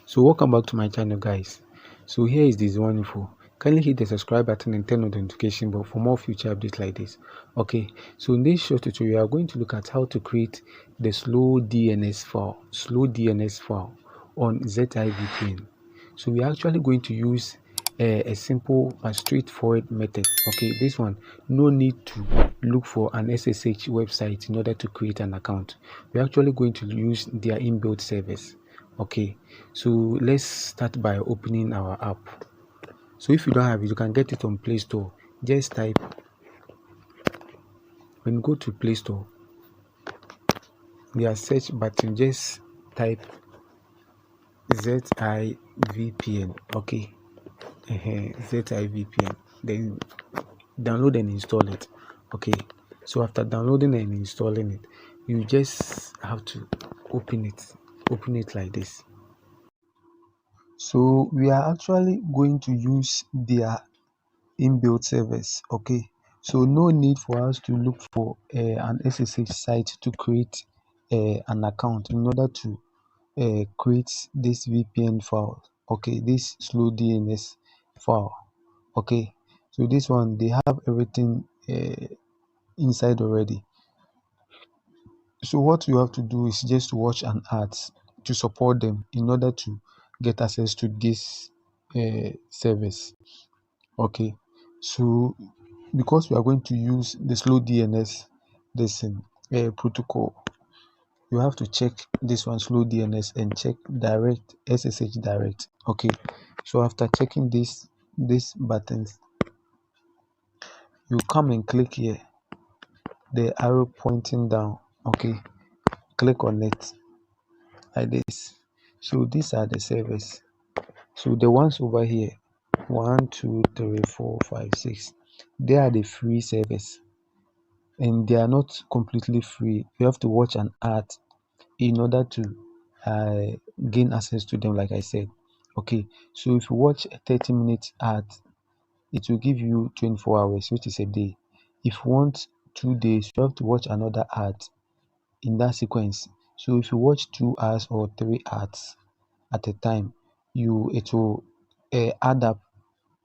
So welcome back to my channel, guys. So here is this one info. Kindly hit the subscribe button and turn on the notification bell for more future updates like this. Okay, so in this short tutorial we are going to look at how to create the slow DNS file on ZIVPN. So we are actually going to use a simple and straightforward method. Okay, this one, no need to look for an SSH website in order to create an account. We're actually going to use their inbuilt service. Okay, so let's start by opening our app. So if you don't have it, you can get it on Play Store. Just type, when you go to Play Store, their search button, just type ZIVPN. Okay, ZIVPN, then download and install it. Okay, so after downloading and installing it, you just have to open it like this. So we are actually going to use their inbuilt service. Okay, so no need for us to look for an SSH site to create an account in order to create this VPN file. Okay, this slow DNS file. Okay, so this one, they have everything inside already. So what you have to do is just watch an ad to support them in order to get access to this service. Okay, so because we are going to use the slow DNS protocol, you have to check this one, slow DNS, and check direct SSH direct. Okay, so after checking these buttons, you come and click here, the arrow pointing down. Okay, click on it like this. So these are the servers. So the ones over here, 1 2 3 4 5 6, they are the free servers, and they are not completely free. You have to watch an ad in order to gain access to them, like I said. Okay, so if you watch a 30-minute ad, it will give you 24 hours, which is a day. If you want 2 days, you have to watch another ad in that sequence. So if you watch 2 hours or 3 ads at a time, it will add up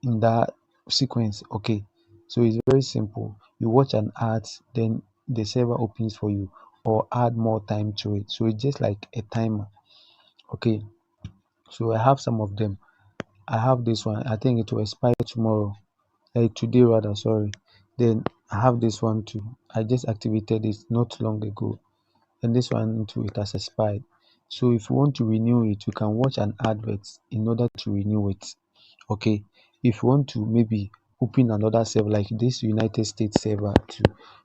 in that sequence. Okay, so it's very simple. You watch an ad, then the server opens for you, or add more time to it. So it's just like a timer. Okay, so I have some of them. I have this one, I think it will expire tomorrow, today rather, sorry. Then I have this one too, I just activated it not long ago, and this one too, it has expired. So if you want to renew it, you can watch an advert in order to renew it. Okay, if you want to maybe open another server like this United States server too,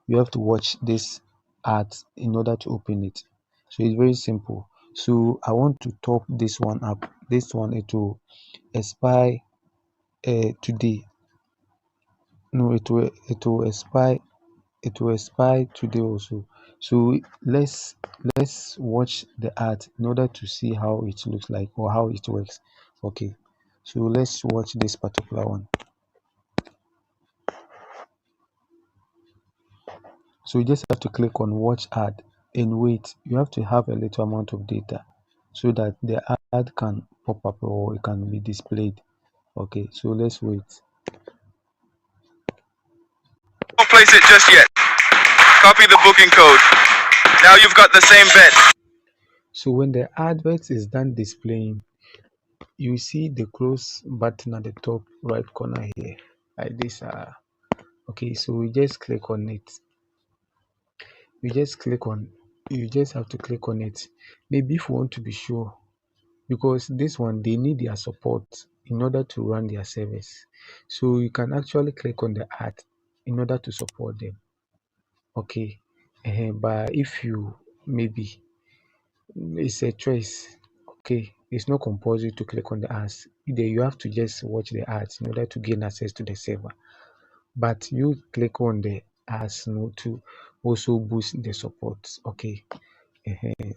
you have to watch this ad in order to open it. So it's very simple. So I want to top this one up. This one, it will expire today. No, it will expire today also. So let's watch the ad in order to see how it looks like or how it works. Okay, so let's watch this particular one. So you just have to click on watch ad and wait. You have to have a little amount of data so that the ad can pop up or it can be displayed. Okay, so let's wait. Don't place it just yet. Copy the booking code. Now you've got the same bet. So when the advert is done displaying, you see the close button at the top right corner here, like this. Okay, so we just click on it. You just have to click on it. Maybe if you want to be sure, because this one, they need their support in order to run their service. So you can actually click on the ad in order to support them. Okay, but if you maybe, it's a choice. Okay, it's not compulsory to click on the ads. Either you have to just watch the ads in order to gain access to the server, but you click on the ads, to also boost the support. Okay,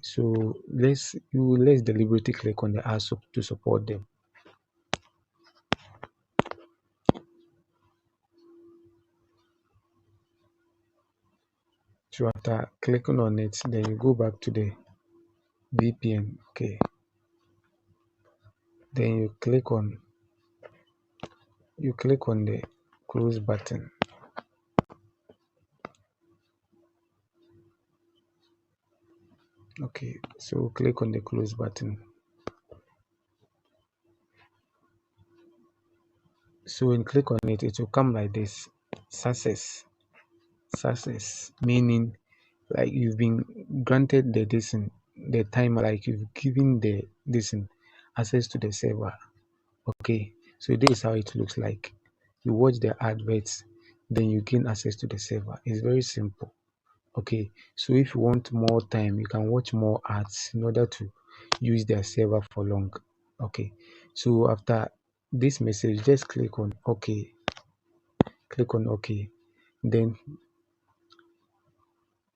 so let's deliberately click on the ads to support them. So after clicking on it, then you go back to the VPN. Okay, Then you click on the close button. Okay, so click on the close button. So when you click on it, it will come like this: success. Success meaning like you've been granted the time, like you've given the access to the server. Okay, so this is how it looks like. You watch the adverts, then you gain access to the server. It's very simple. Okay, so if you want more time, you can watch more ads in order to use their server for long. Okay, so after this message, just click on OK. Click on OK. Then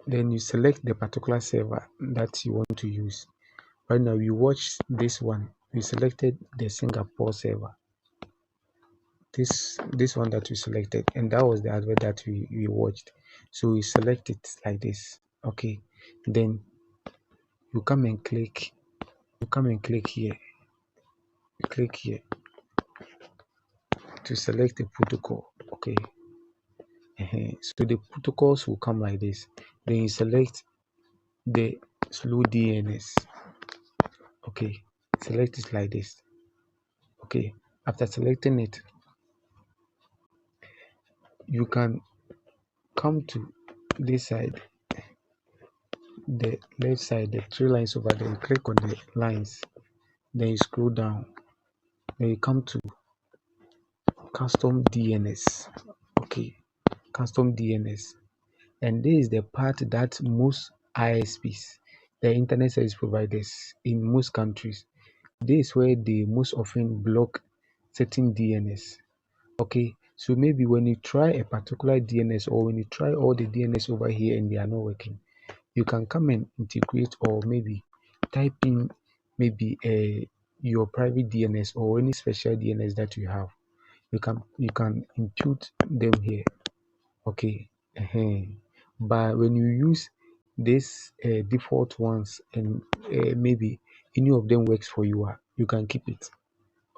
you select the particular server that you want to use. Right now, you watch this one. We selected the Singapore server. This one that we selected, and that was the advert that we watched. So we select it like this. Okay, then you come and click here. You click here to select the protocol. Okay, so the protocols will come like this. Then you select the slow DNS. Okay, select it like this. Okay, after selecting it, you can come to this side, the left side, the three lines over there. You click on the lines, then you scroll down, then you come to custom DNS. Okay, custom DNS, and this is the part that most ISPs, the internet service providers in most countries, this is where they most often block certain DNS. Okay, so maybe when you try a particular DNS, or when you try all the DNS over here and they are not working, you can come and integrate, or maybe type in maybe your private DNS or any special DNS that you have. You can impute them here. Okay. But when you use this default ones, and maybe any of them works for you, you can keep it.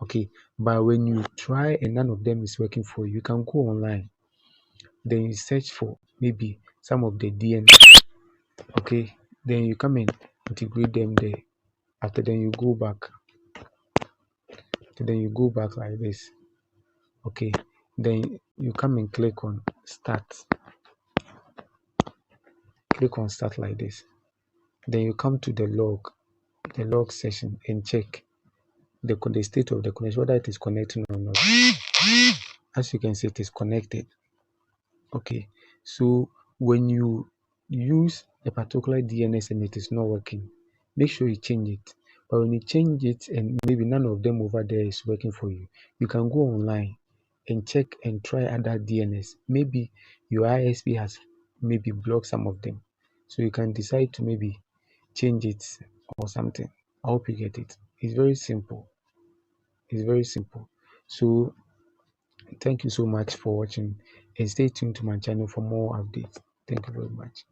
Okay, but when you try and none of them is working for you, you can go online, then you search for maybe some of the DNS. Okay, then you come and integrate them there. After then you go back. Then you go back like this. Okay, then you come and click on start. Click on start like this. Then you come to the log session, and check the state of the connection, whether it is connecting or not. As you can see, it is connected. Okay, so when you use a particular DNS and it is not working, make sure you change it. But when you change it and maybe none of them over there is working for you, you can go online and check and try other DNS. Maybe your ISP has maybe blocked some of them, so you can decide to maybe change it or something. I hope you get it. It's very simple. It's very simple. So thank you so much for watching, and stay tuned to my channel for more updates. Thank you very much.